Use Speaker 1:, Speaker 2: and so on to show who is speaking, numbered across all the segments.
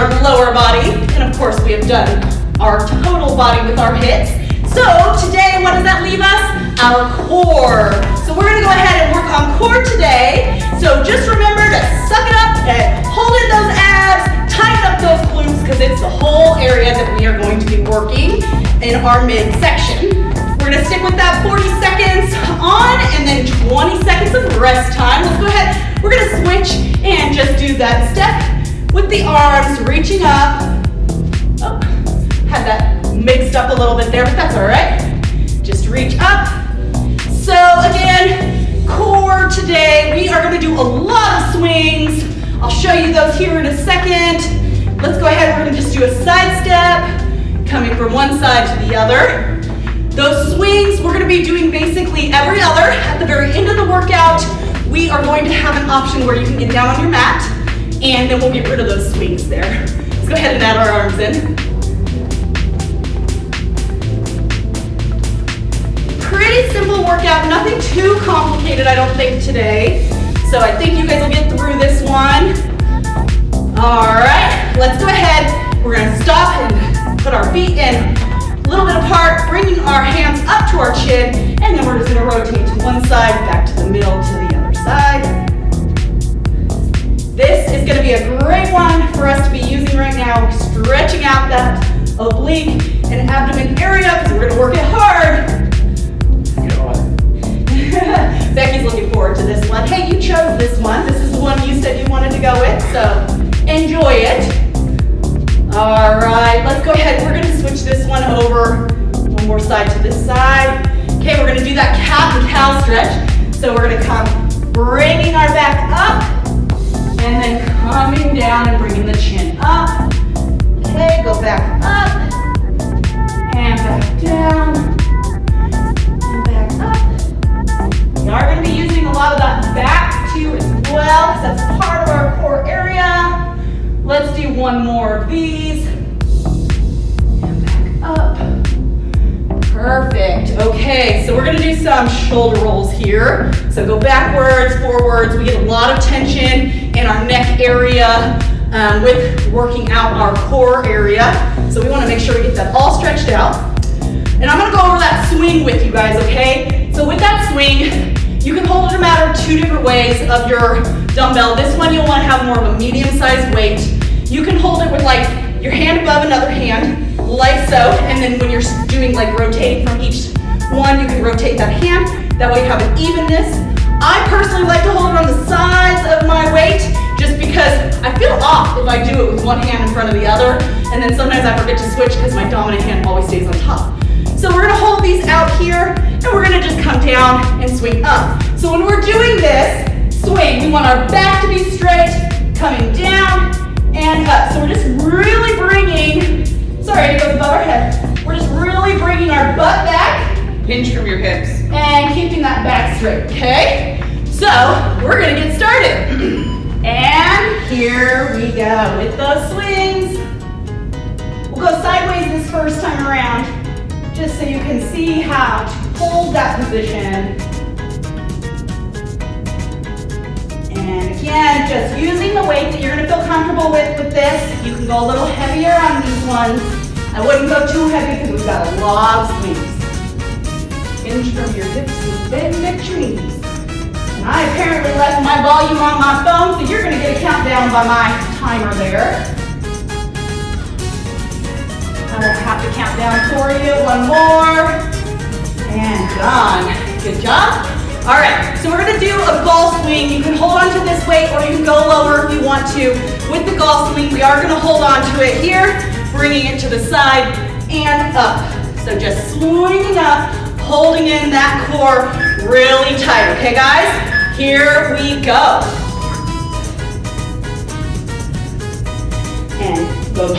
Speaker 1: our lower body, and of course we have done our total body with our hits. So today, what does that leave us? Our core. So we're gonna go ahead and work on core today. So just remember to suck it up and hold in those abs, tighten up those glutes, because it's the whole area that we are going to be working in our midsection. We're gonna stick with that 40 seconds on and then 20 seconds of rest time. Let's go ahead, we're gonna switch and just do that step with the arms reaching up. Oh, had that mixed up a little bit there, but that's all right. Just reach up. So again, core today, we are gonna do a lot of swings. I'll show you those here in a second. Let's go ahead, we're gonna just do a side step, coming from one side to the other. Those swings, we're gonna be doing basically every other. At the very end of the workout, we are going to have an option where you can get down on your mat, and then we'll get rid of those swings there. Let's go ahead and add our arms in. Pretty simple workout, nothing too complicated, I don't think, today. So I think you guys will get through this one. All right, let's go ahead. We're gonna stop and put our feet in a little bit apart, bringing our hands up to our chin, and then we're just gonna rotate to one side, back to the middle, to the other side. This is gonna be a great one for us to be using right now, stretching out that oblique and abdomen area, because we're gonna work it hard. Becky's looking forward to this one. Hey, you chose this one. This is the one you said you wanted to go with, so enjoy it. All right, let's go ahead. We're gonna switch this one over, one more side to this side. Okay, we're gonna do that cat and cow stretch. So we're gonna come bringing our back up, and then coming down and bringing the chin up. Okay, go back up, and back down. We are going to be using a lot of that back too as well, because that's part of our core area. Let's do one more of these. And back up. Perfect. Okay, so we're going to do some shoulder rolls here. So go backwards, forwards. We get a lot of tension in our neck area with working out our core area. So we want to make sure we get that all stretched out. And I'm going to go over that swing with you guys, okay? So with that swing, you can hold it a matter of two different ways of your dumbbell. This one you'll want to have more of a medium-sized weight. You can hold it with like your hand above another hand, like so, and then when you're doing like rotating from each one, you can rotate that hand. That way you have an evenness. I personally like to hold it on the sides of my weight just because I feel off if I do it with one hand in front of the other, and then sometimes I forget to switch because my dominant hand always stays on top. So we're gonna hold these out here, and we're gonna just come down and swing up. So when we're doing this swing, we want our back to be straight, coming down and up. So we're just really bringing, sorry, it goes above our head. We're just really bringing our butt back.
Speaker 2: Hinge from your hips.
Speaker 1: And keeping that back straight, okay? So we're gonna get started. And here we go with those swings. We'll go sideways this first time around, just so you can see how to hold that position. And again, just using the weight that you're gonna feel comfortable with this. You can go a little heavier on these ones. I wouldn't go too heavy because we've got a lot of swings. Hinge from your hips and bend at your knees. And I apparently left my volume on my phone, so you're gonna get a countdown by my timer there. I won't have to count down for you. One more. And done. Good job. All right, so we're gonna do a golf swing. You can hold on to this weight or you can go lower if you want to. With the golf swing, we are gonna hold on to it here, bringing it to the side and up. So just swinging up, holding in that core really tight. Okay, guys? Here we go. And the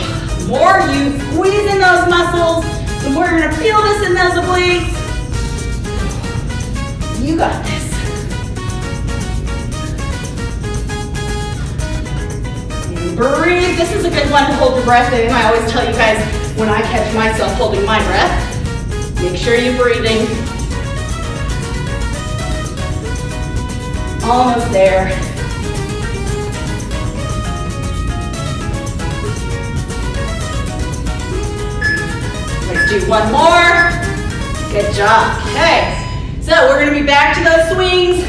Speaker 1: more you squeeze in those muscles, the more you're gonna feel this in those obliques. You got this. And breathe. This is a good one to hold the breath in. I always tell you guys when I catch myself holding my breath, make sure you're breathing. Almost there. Let's do one more. Good job. Okay. So we're gonna be back to those swings,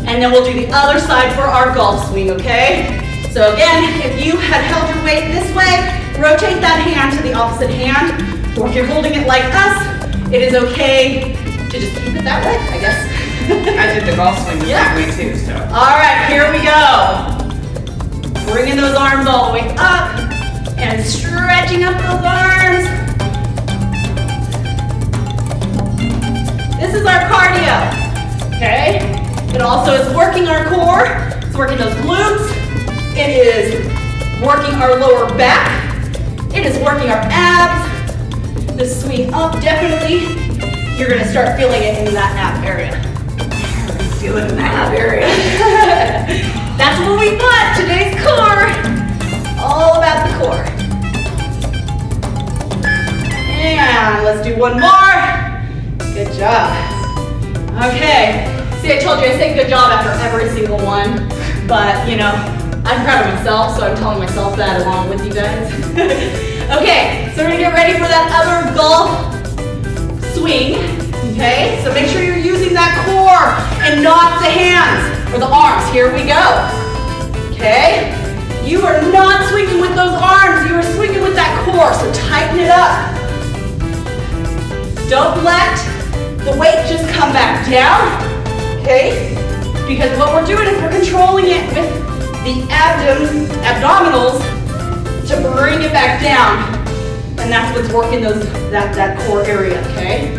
Speaker 1: and then we'll do the other side for our golf swing, okay? So again, if you had held your weight this way, rotate that hand to the opposite hand, or if you're holding it like us, it is okay to just keep it that way, I guess.
Speaker 2: I did the golf swing the same way too, so.
Speaker 1: All right, here we go. Bringing those arms all the way up and stretching up those arms. This is our cardio, okay? It also is working our core. It's working those glutes. It is working our lower back. It is working our abs. The swing up, definitely. You're gonna start feeling it in that ab area. Feel it in that ab area. That's what we thought, today's core. All about the core. And let's do one more. Good job. Okay. See, I told you I say good job after every single one, but you know, I'm proud of myself, so I'm telling myself that along with you guys. Okay, so we're gonna get ready for that other golf swing, okay? So make sure you're using that core and not the hands or the arms. Here we go, okay? You are not swinging with those arms, you are swinging with that core, so tighten it up. Don't let the weight just come back down, okay? Because what we're doing is we're controlling it with the abdominals to bring it back down. And that's what's working that core area, okay?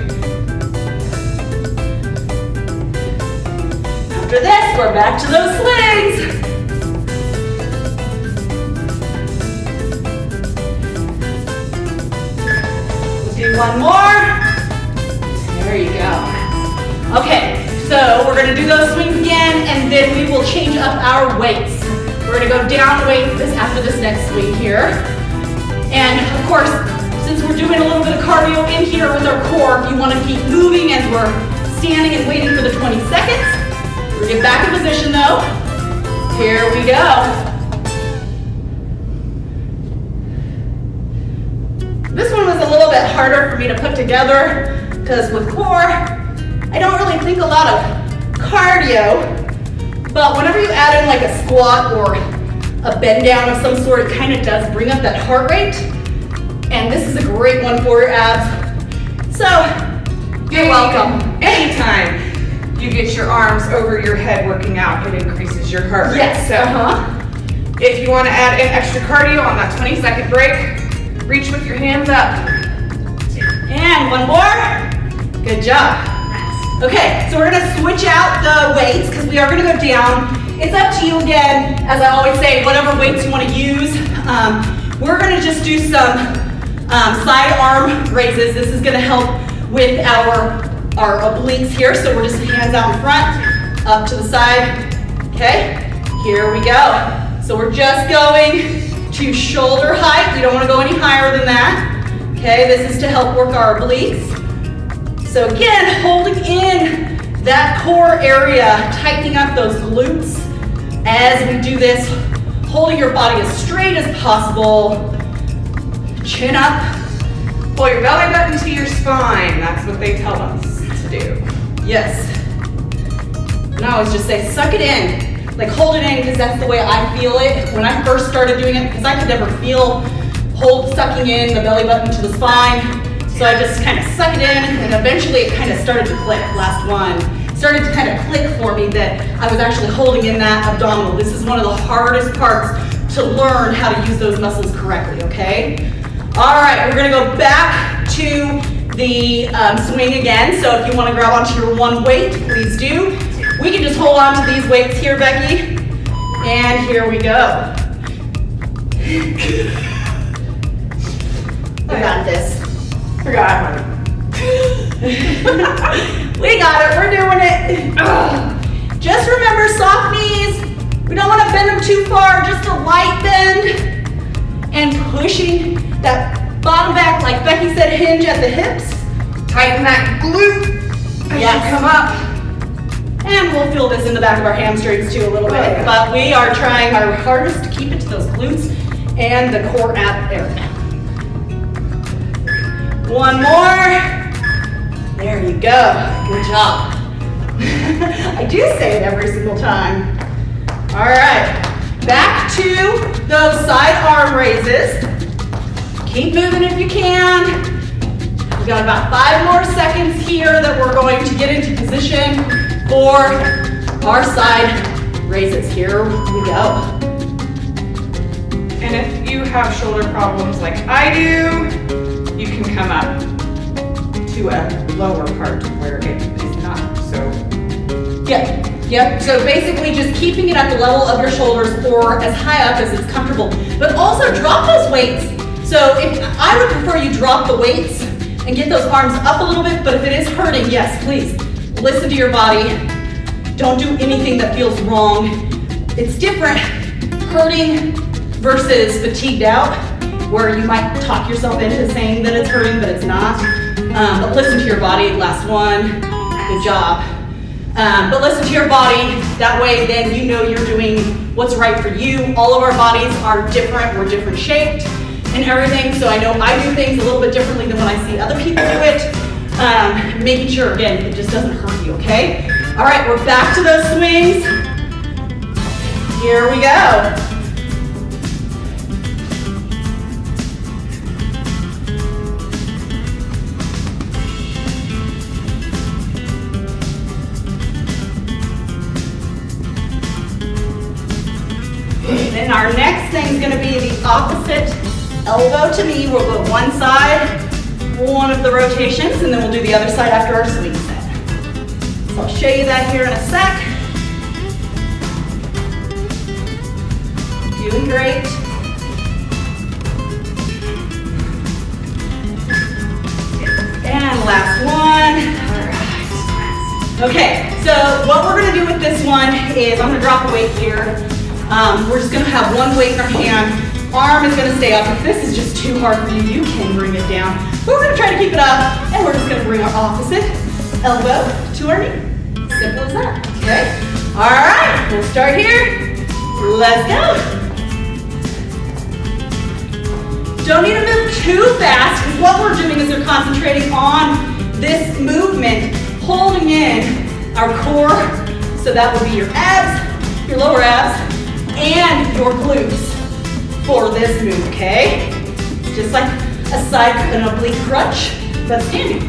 Speaker 1: After this, we're back to those swings. Let's do one more. There you go. Okay, so we're gonna do those swings again, and then we will change up our weights. We're gonna go down weight after this next swing here. And of course, since we're doing a little bit of cardio in here with our core, if you wanna keep moving as we're standing and waiting for the 20 seconds, we're gonna get back in position though. Here we go. This one was a little bit harder for me to put together, because with core, I don't really think a lot of cardio, but whenever you add in like a squat or a bend down of some sort, it kind of does bring up that heart rate, and this is a great one for your abs. So, you're welcome.
Speaker 2: Anytime you get your arms over your head working out, it increases your heart rate.
Speaker 1: Yes,
Speaker 2: So, if you want to add in extra cardio on that 20-second break, reach with your hands up.
Speaker 1: And one more. Good job. Okay, so we're gonna switch out the weights because we are gonna go down. It's up to you again, as I always say, whatever weights you wanna use. We're gonna just do some side arm raises. This is gonna help with our obliques here. So we're just hands out in front, up to the side. Okay, here we go. So we're just going to shoulder height. You don't wanna go any higher than that. Okay, this is to help work our obliques. So again, holding in that core area, tightening up those glutes as we do this, holding your body as straight as possible, chin up.
Speaker 2: Pull your belly button to your spine. That's what they tell us to do.
Speaker 1: Yes. And I always just say, suck it in. Like hold it in, because that's the way I feel it. When I first started doing it, because I could never feel sucking in the belly button to the spine. So I just kind of suck it in, and eventually it kind of started to click. Last one. Started to kind of click for me that I was actually holding in that abdominal. This is one of the hardest parts to learn how to use those muscles correctly, okay? All right, we're gonna go back to the swing again. So if you wanna grab onto your one weight, please do. We can just hold on to these weights here, Becky. And here we go. I got this.
Speaker 2: Forgot one.
Speaker 1: We got it, we're doing it. Just remember, soft knees. We don't want to bend them too far, just a light bend. And pushing that bottom back, like Becky said, hinge at the hips.
Speaker 2: Tighten that glute as you come up.
Speaker 1: And we'll feel this in the back of our hamstrings too a little bit.
Speaker 2: Yeah.
Speaker 1: But we are trying our hardest to keep it to those glutes and the core ab area. One more. There you go. Good job. I do say it every single time. All right. Back to those side arm raises. Keep moving if you can. We've got about 5 more seconds here that we're going to get into position for our side raises. Here we go.
Speaker 2: And if you have shoulder problems like I do, you can come up to a lower part where it is not so.
Speaker 1: Yep. So basically just keeping it at the level of your shoulders or as high up as it's comfortable. But also drop those weights. So I would prefer you drop the weights and get those arms up a little bit, but if it is hurting, yes, please listen to your body. Don't do anything that feels wrong. It's different hurting versus fatigued out, where you might talk yourself into saying that it's hurting, but it's not. But listen to your body. Last one. Good job. But listen to your body. That way, then you know you're doing what's right for you. All of our bodies are different. We're different shaped and everything. So I know I do things a little bit differently than when I see other people do it. Making sure, again, it just doesn't hurt you, okay? All right, we're back to those swings. Here we go. Then our next thing is going to be the opposite elbow to knee. We'll go one side, one of the rotations, and then we'll do the other side after our swing set. So I'll show you that here in a sec. Doing great. And last one. All right. Okay, so what we're going to do with this one is I'm going to drop a weight here. We're just going to have one weight in our hand. Arm is going to stay up. If this is just too hard for you, you can bring it down. But we're going to try to keep it up, and we're just going to bring our opposite elbow to our knee. Simple as that, okay? All right, we'll start here. Let's go. Don't need to move too fast, because what we're doing is we're concentrating on this movement, holding in our core. So that will be your abs, your lower abs, and your glutes for this move, okay? Just like a side and oblique crunch, but standing.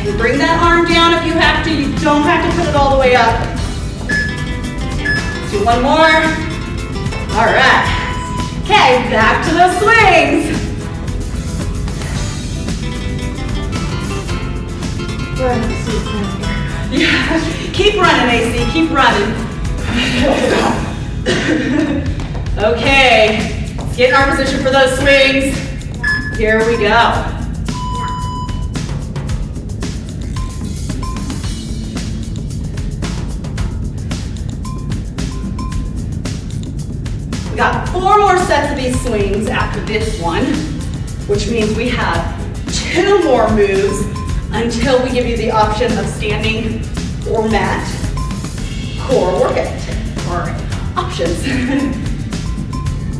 Speaker 1: And bring that arm down if you have to. You don't have to put it all the way up. Do one more. All right. Okay, back to those swings. Yeah, keep running, AC, keep running. Okay, let's get in our position for those swings. Here we go. We got 4 more sets of these swings after this one, which means we have 2 more moves until we give you the option of standing or mat core workout or options.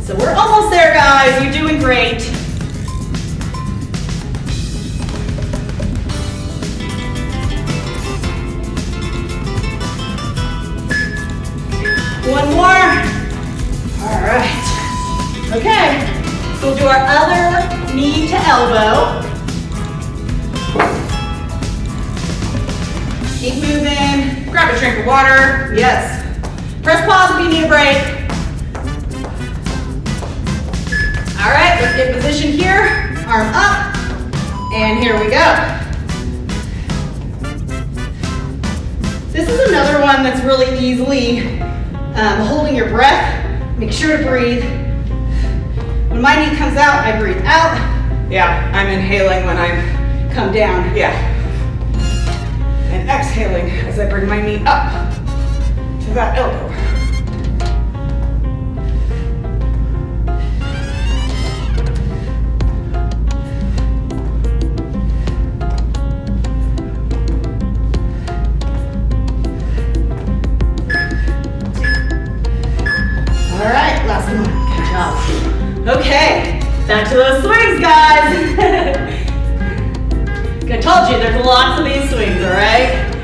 Speaker 1: So we're almost there, guys. You're doing great. One more. All right. Okay. So we'll do our other knee to elbow. Keep moving.
Speaker 2: Grab a drink of water.
Speaker 1: Yes. Press pause if you need a break. All right, let's get position here. Arm up. And here we go. This is another one that's really easily holding your breath. Make sure to breathe. When my knee comes out, I breathe out.
Speaker 2: Yeah, I'm inhaling when I
Speaker 1: come down.
Speaker 2: Yeah. And exhaling as I bring my knee up to that elbow.
Speaker 1: Come on, good job. Okay, back to those swings, guys. I told you, there's lots of these swings, all right?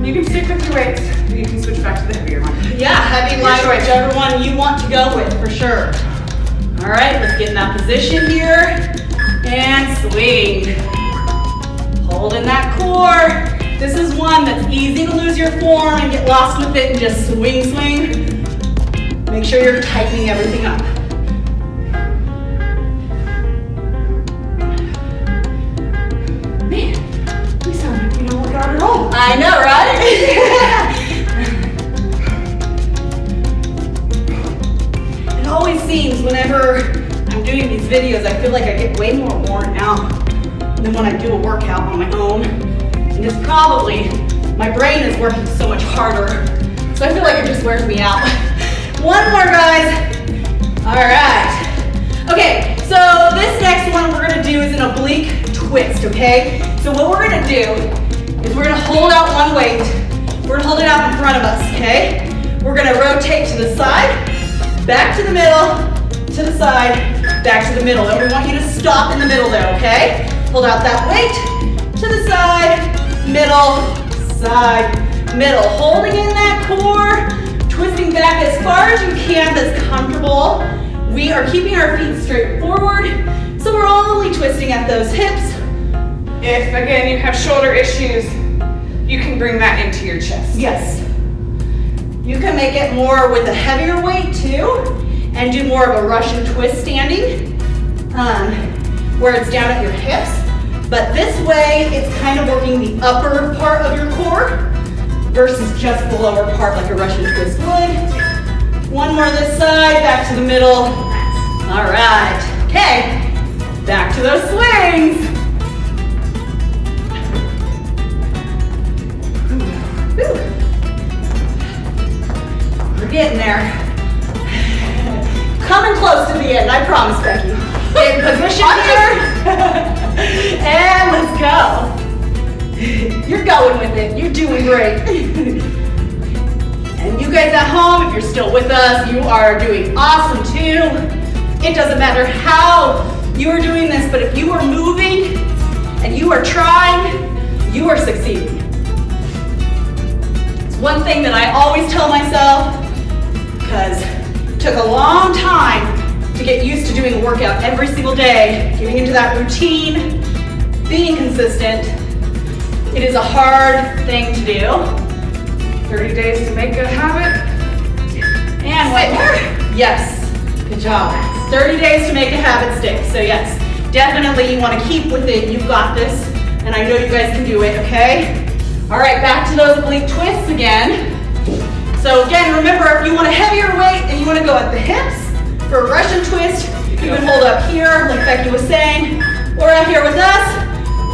Speaker 2: You can stick with your weights. You can switch back to the heavier one.
Speaker 1: Yeah, heavy, light, whichever one you want to go with, for sure. All right, let's get in that position here. And swing. Holding that core. This is one that's easy to lose your form and get lost with it and just swing, swing. Make sure you're tightening everything up. Man, we sound like we don't work out at all. I know, right? It always seems whenever I'm doing these videos, I feel like I get way more worn out than when I do a workout on my own. And it's probably, my brain is working so much harder. So I feel like it just wears me out. One more, guys. All right. Okay, so this next one we're gonna do is an oblique twist, okay? So what we're gonna do is we're gonna hold out one weight. We're gonna hold it out in front of us, okay? We're gonna rotate to the side, back to the middle, to the side, back to the middle. And we want you to stop in the middle there, okay? Hold out that weight, to the side, middle, side, middle. Holding in that core, twisting back as far as you can that's comfortable. We are keeping our feet straight forward, so we're only twisting at those hips.
Speaker 2: If, again, you have shoulder issues, you can bring that into your chest.
Speaker 1: Yes. You can make it more with a heavier weight too, and do more of a Russian twist standing, where it's down at your hips. But this way, it's kind of working the upper part of your core versus just the lower part like a Russian twist would. One more this side, back to the middle. All right, okay, back to those swings. Whew. We're getting there. Coming close to the end, I promise, Becky. In position here. And let's go. You're going with it. You're doing great. And you guys at home, if you're still with us, you are doing awesome too. It doesn't matter how you are doing this, but if you are moving and you are trying, you are succeeding. It's one thing that I always tell myself, because it took a long time to get used to doing a workout every single day, getting into that routine, being consistent. It is a hard thing to do.
Speaker 2: 30 days to make a habit.
Speaker 1: And one more. Yes, good job. 30 days to make a habit stick. So yes, definitely you want to keep with it. You've got this, and I know you guys can do it, okay? All right, back to those oblique twists again. So again, remember, if you want a heavier weight and you want to go at the hips for a Russian twist, you can hold up here, like Becky was saying, or out here with us,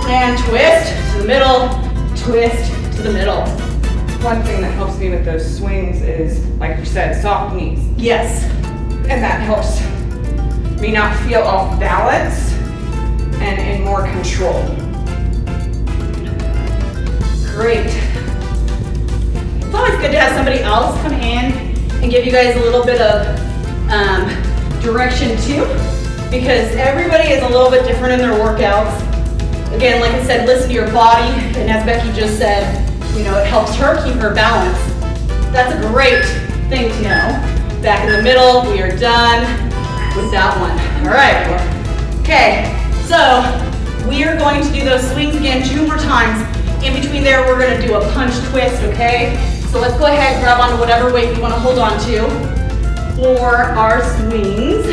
Speaker 1: and twist to the middle, twist to the middle.
Speaker 2: One thing that helps me with those swings is, like you said, soft knees.
Speaker 1: Yes.
Speaker 2: And that helps me not feel off balance and in more control.
Speaker 1: Great. It's always good to have somebody else come in and give you guys a little bit of direction too, because everybody is a little bit different in their workouts. Again, like I said, listen to your body, and as Becky just said, you know, it helps her keep her balance. That's a great thing to know. Back in the middle, we are done with that one. All right. Okay, so we are going to do those swings again 2 more times. In between there, we're gonna do a punch twist, okay? So let's go ahead and grab onto whatever weight you wanna hold on to for our swings.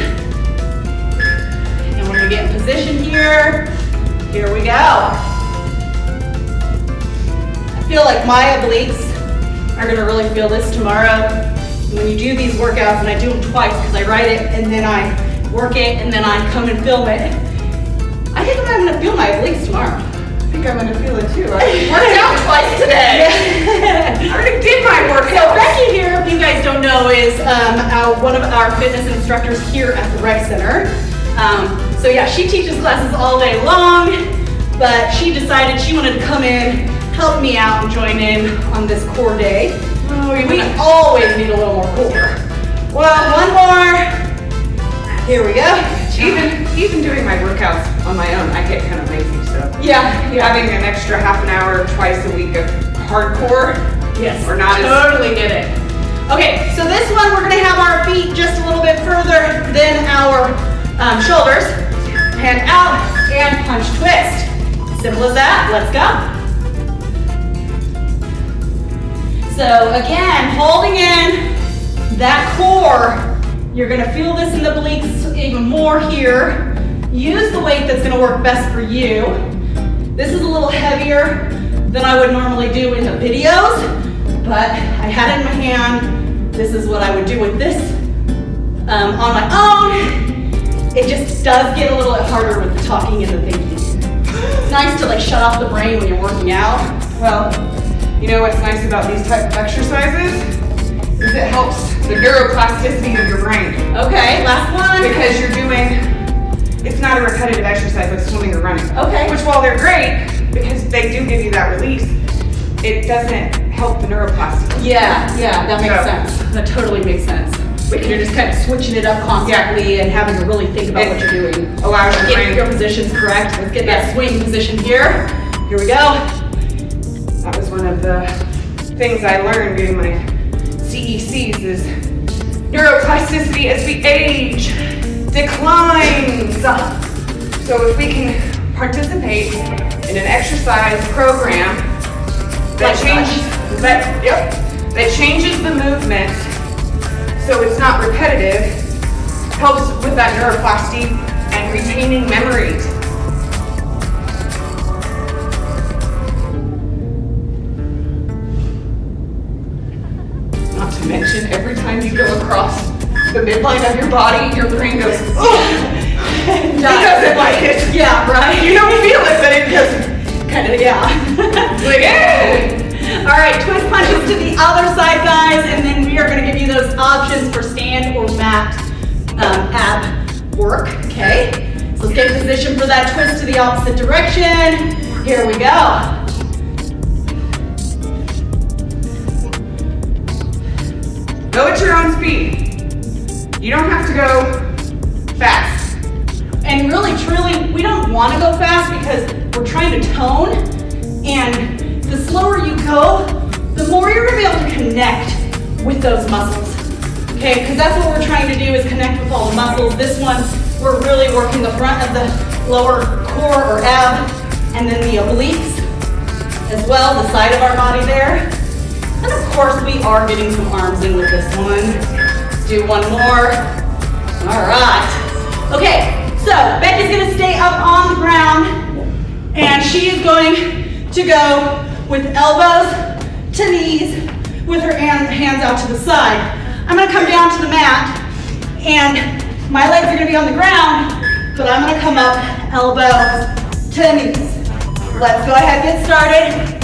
Speaker 1: And we're gonna get in position here. Here we go. I feel like my obliques are gonna really feel this tomorrow. When you do these workouts, and I do them twice because I write it and then I work it and then I come and film it. I think I'm gonna feel my obliques tomorrow.
Speaker 2: I think I'm gonna feel it too. I worked out twice today. I already did my workout.
Speaker 1: So Becky here, if you guys don't know, is one of our fitness instructors here at the Rec Center. So yeah, she teaches classes all day long, but she decided she wanted to come in, help me out, and join in on this core day. We always need a little more core. Well, one more, Here we go.
Speaker 2: Even doing my workouts on my own, I get kind of lazy, so.
Speaker 1: Yeah.
Speaker 2: Having an extra half an hour twice a week of hardcore.
Speaker 1: Yes.
Speaker 2: Or not
Speaker 1: Totally get it. Okay, so this one we're gonna have our feet just a little bit further than our shoulders. Hand out and punch twist. Simple as that. Let's go. So again, holding in that core. You're gonna feel this in the obliques even more here. Use the weight that's gonna work best for you. This is a little heavier than I would normally do in the videos, but I had it in my hand. This is what I would do with this on my own. It just does get a little bit harder with the talking and the thinking. It's nice to like shut off the brain when you're working out.
Speaker 2: Well, you know what's nice about these type of exercises? Is it helps the neuroplasticity of your brain.
Speaker 1: Okay, last one.
Speaker 2: Because it's not a repetitive exercise like swimming or running.
Speaker 1: Okay.
Speaker 2: Which while they're great, because they do give you that release, it doesn't help the neuroplasticity.
Speaker 1: Yeah, that makes sense. That totally makes sense. You're just kind of switching it up constantly and having to really think about what you're doing.
Speaker 2: Allows your
Speaker 1: Getting
Speaker 2: brain.
Speaker 1: your positions correct. Let's get that swing position here. Here we go.
Speaker 2: That was one of the things I learned doing my CECs is neuroplasticity as we age declines. So if we can participate in an exercise program that changes the movement so it's not repetitive, helps with that neuroplasticity and retaining memories. Not to mention, every time you go across the midline of your body, your brain goes, oh! It doesn't like it.
Speaker 1: Yeah, right.
Speaker 2: You don't feel it, but it just
Speaker 1: Kind of, yeah.
Speaker 2: like, hey!
Speaker 1: All right, twist punches to the other side, guys, and then we are going to give you those options for stand or mat ab work, okay? So stay in position for that twist to the opposite direction. Here we go.
Speaker 2: Go at your own speed. You don't have to go fast.
Speaker 1: And really, truly, we don't want to go fast because we're trying to tone, and the slower you go, the more you're going to be able to connect with those muscles, okay? Because that's what we're trying to do is connect with all the muscles. This one, we're really working the front of the lower core or ab, and then the obliques as well, the side of our body there. And of course, we are getting some arms in with this one. Let's do one more. All right. Okay. So, Becky's gonna stay up on the ground, and she is going to go with elbows to knees with her hands out to the side. I'm gonna come down to the mat, and my legs are gonna be on the ground, but I'm gonna come up elbows to knees. Let's go ahead and get started.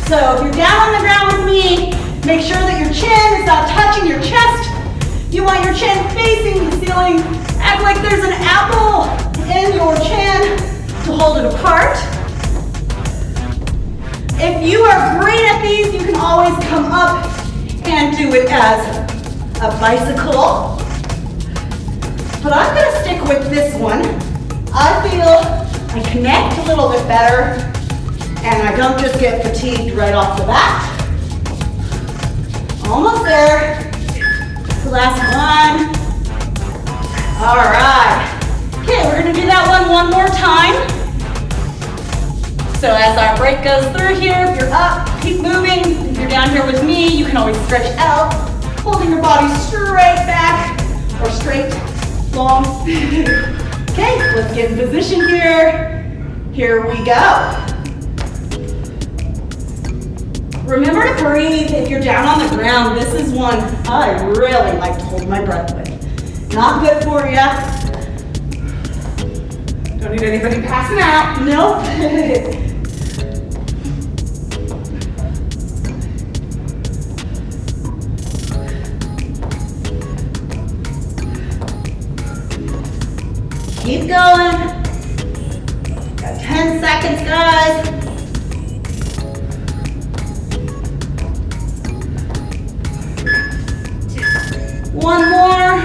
Speaker 1: So, if you're down on the ground with me, make sure that your chin is not touching your chest. You want your chin facing the ceiling. Act like there's an apple in your chin to hold it apart. If you are great at these, you can always come up and do it as a bicycle. But I'm gonna stick with this one. I feel I connect a little bit better and I don't just get fatigued right off the bat. Almost there. Last one. All right. Okay, we're gonna do that one more time. So as our break goes through here, if you're up, keep moving. If you're down here with me, you can always stretch out, holding your body straight back or straight, long. Okay, let's get in position here. Here we go. Remember to breathe if you're down on the ground. This is one I really like to hold my breath with. Not good for you.
Speaker 2: Don't need anybody passing out.
Speaker 1: Nope. Keep going. Got 10 seconds, guys. One more.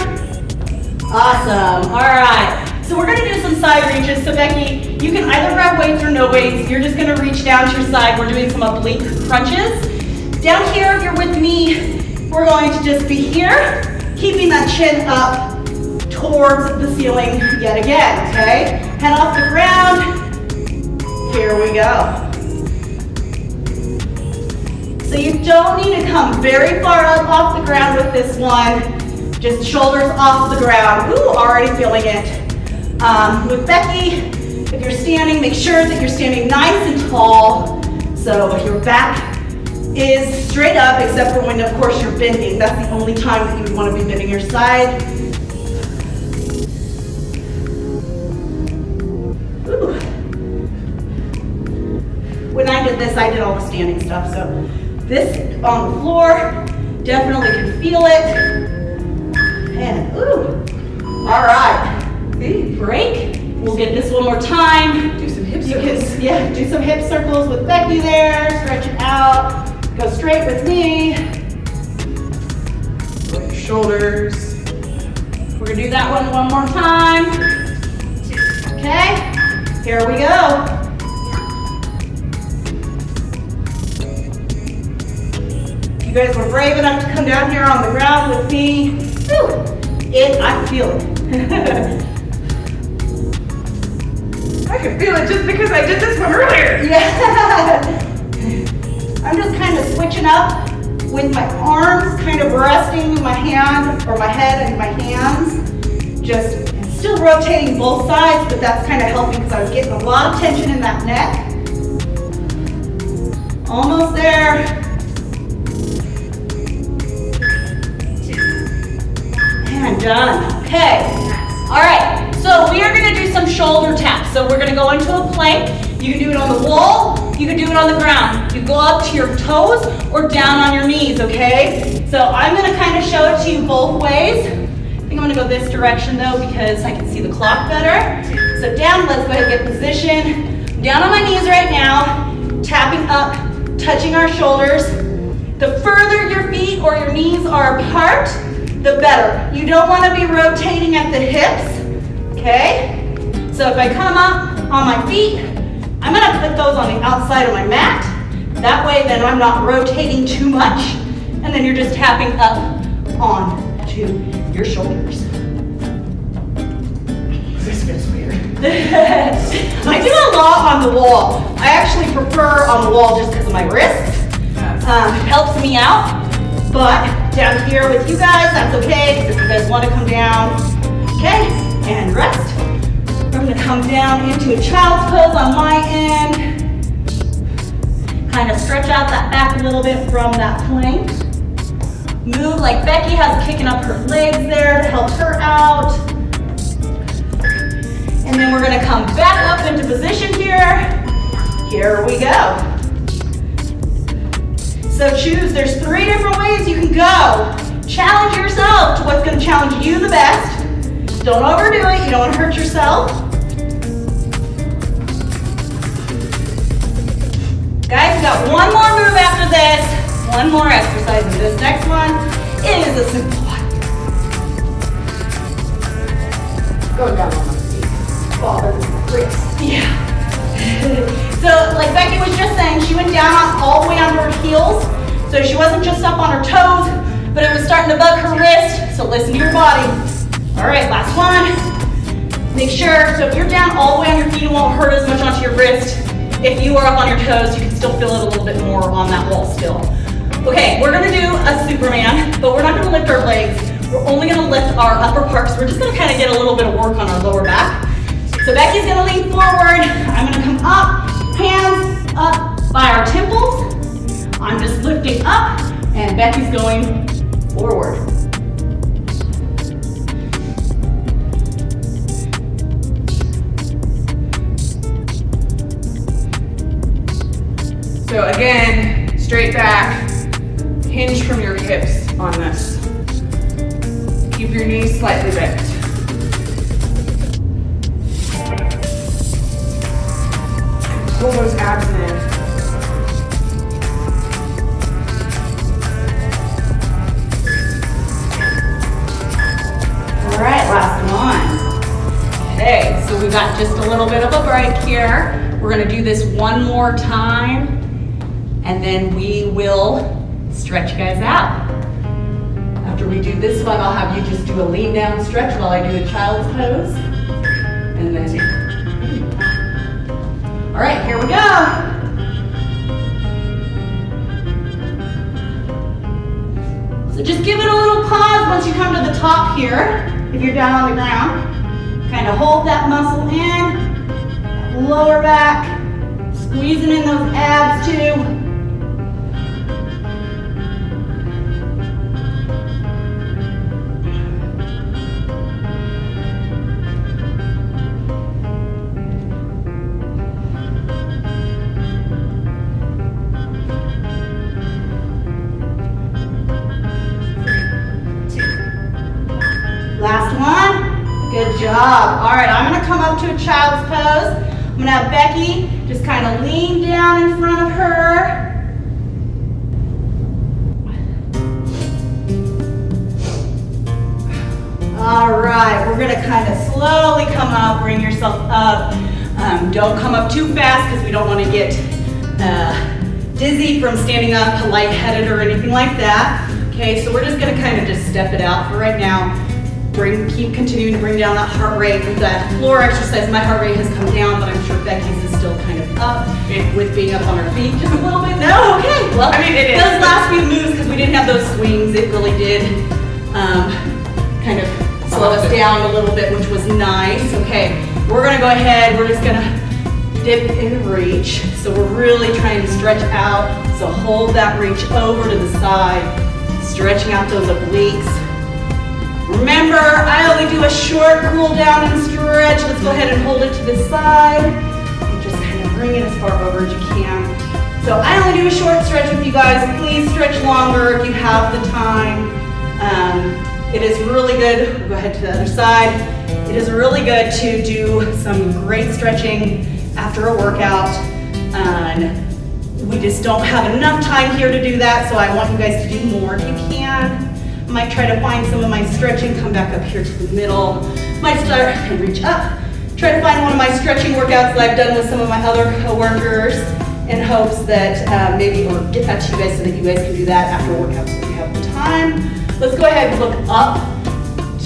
Speaker 1: Awesome. All right. So we're going to do some side reaches. So Becky, you can either grab weights or no weights. You're just going to reach down to your side. We're doing some oblique crunches. Down here, if you're with me, we're going to just be here, keeping that chin up towards the ceiling yet again, okay? Head off the ground. Here we go. So you don't need to come very far up off the ground with this one. Just shoulders off the ground. Ooh, already feeling it. With Becky, if you're standing, make sure that you're standing nice and tall. So your back is straight up, except for when, of course, you're bending. That's the only time that you would want to be bending your side. Ooh. When I did this, I did all the standing stuff. So this on the floor, definitely can feel it. And ooh, all right. Break. We'll get this one more time.
Speaker 2: Do some hip
Speaker 1: You
Speaker 2: circles.
Speaker 1: can, yeah, do some hip circles with Becky there. Stretch it out. Go straight with me.
Speaker 2: Roll your shoulders.
Speaker 1: We're gonna do that one more time. Okay, here we go. You guys were brave enough to come down here on the ground with me. Whew. I feel it.
Speaker 2: I can feel it just because I did this one earlier.
Speaker 1: Yeah. I'm just kind of switching up with my arms, kind of resting my hand or my head and my hands. Just still rotating both sides, but that's kind of helping because I was getting a lot of tension in that neck. Almost there. And done. Okay. All right. So we are going to do some shoulder taps. So we're going to go into a plank. You can do it on the wall. You can do it on the ground. You go up to your toes or down on your knees, okay? So I'm going to kind of show it to you both ways. I think I'm going to go this direction though because I can see the clock better. So down, let's go ahead and get position. Down on my knees right now, tapping up, touching our shoulders. The further your feet or your knees are apart, the better. You don't want to be rotating at the hips, okay? So if I come up on my feet, I'm gonna put those on the outside of my mat. That way then I'm not rotating too much. And then you're just tapping up onto your shoulders.
Speaker 2: This feels weird.
Speaker 1: I do a lot on the wall. I actually prefer on the wall just because of my wrists. Helps me out. But down here with you guys, that's okay. If you guys want to come down. Okay, and rest. We're going to come down into a child's pose on my end. Kind of stretch out that back a little bit from that plank. Move like Becky has kicking up her legs there to help her out. And then we're going to come back up into position here. Here we go. So choose, there's 3 different ways you can go. Challenge yourself to what's going to challenge you the best. Don't overdo it, you don't want to hurt yourself. Guys, we got one more move after this. One more exercise. And this next one is a simple one.
Speaker 2: Go down on my feet.
Speaker 1: Father, wrist. Yeah. So, like Becky was just saying, she went down all the way onto her heels. So she wasn't just up on her toes, but it was starting to bug her wrist. So listen to your body. All right, last one. Make sure, so if you're down all the way on your feet, it won't hurt as much onto your wrist. If you are up on your toes, you can still feel it a little bit more on that wall still. Okay, we're gonna do a Superman, but we're not gonna lift our legs. We're only gonna lift our upper parts. We're just gonna kind of get a little bit of work on our lower back. So Becky's gonna lean forward. I'm gonna come up, hands up by our temples. I'm just lifting up, and Becky's going forward.
Speaker 2: So again, straight back, hinge from your hips on this. Keep your knees slightly bent. Pull those abs in.
Speaker 1: All right, last one. so we've got just a little bit of a break here. We're gonna do this one more time, and then we will stretch you guys out. After we do this one, I'll have you just do a lean down stretch while I do the child's pose. And then, all right, here we go. So just give it a little pause once you come to the top here. If you're down on the ground, kind of hold that muscle in, lower back, squeezing in those abs too. Last one. Good job. All right, I'm gonna come up to a child's pose. I'm gonna have Becky just kind of lean down in front of her. All right, we're gonna kind of slowly come up, bring yourself up. Don't come up too fast because we don't want to get dizzy from standing up, lightheaded or anything like that. Okay, so we're just gonna kind of just step it out for right now. Keep continuing to bring down that heart rate with that floor exercise. My heart rate has come down, but I'm sure Becky's is still kind of up with being up on her feet just a little bit. No, okay. Well, I mean, it is. Those last few moves, because we didn't have those swings, it really did kind of slow us down a little bit, which was nice. Okay, we're gonna go ahead. We're just gonna dip and reach. So we're really trying to stretch out. So hold that reach over to the side, stretching out those obliques. Remember, I only do a short cool down and stretch. Let's go ahead and hold it to the side and just kind of bring it as far over as you can. So I only do a short stretch with you guys. Please stretch longer if you have the time. It is really good. We'll go ahead to the other side. It is really good to do some great stretching after a workout. We just don't have enough time here to do that, so I want you guys to do more if you can. I might try to find some of my stretching, come back up here to the middle. Might start and reach up. Try to find one of my stretching workouts that I've done with some of my other coworkers in hopes that maybe, or get that to you guys so that you guys can do that after workouts if you have the time. Let's go ahead and look up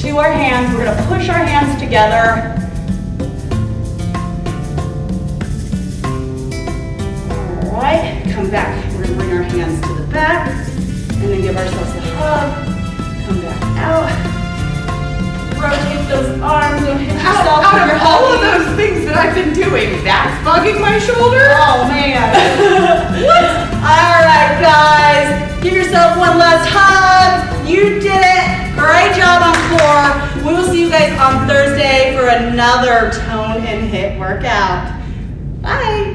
Speaker 1: to our hands. We're gonna push our hands together. All right, come back. We're gonna bring our hands to the back and then give ourselves a hug. Come back out. Rotate those arms. Don't hit yourself.
Speaker 2: Out of all of those things that I've been doing, that's bugging my shoulder?
Speaker 1: Oh man. What? All right, guys. Give yourself one last hug. You did it. Great job on core. We will see you guys on Thursday for another tone and hit workout. Bye.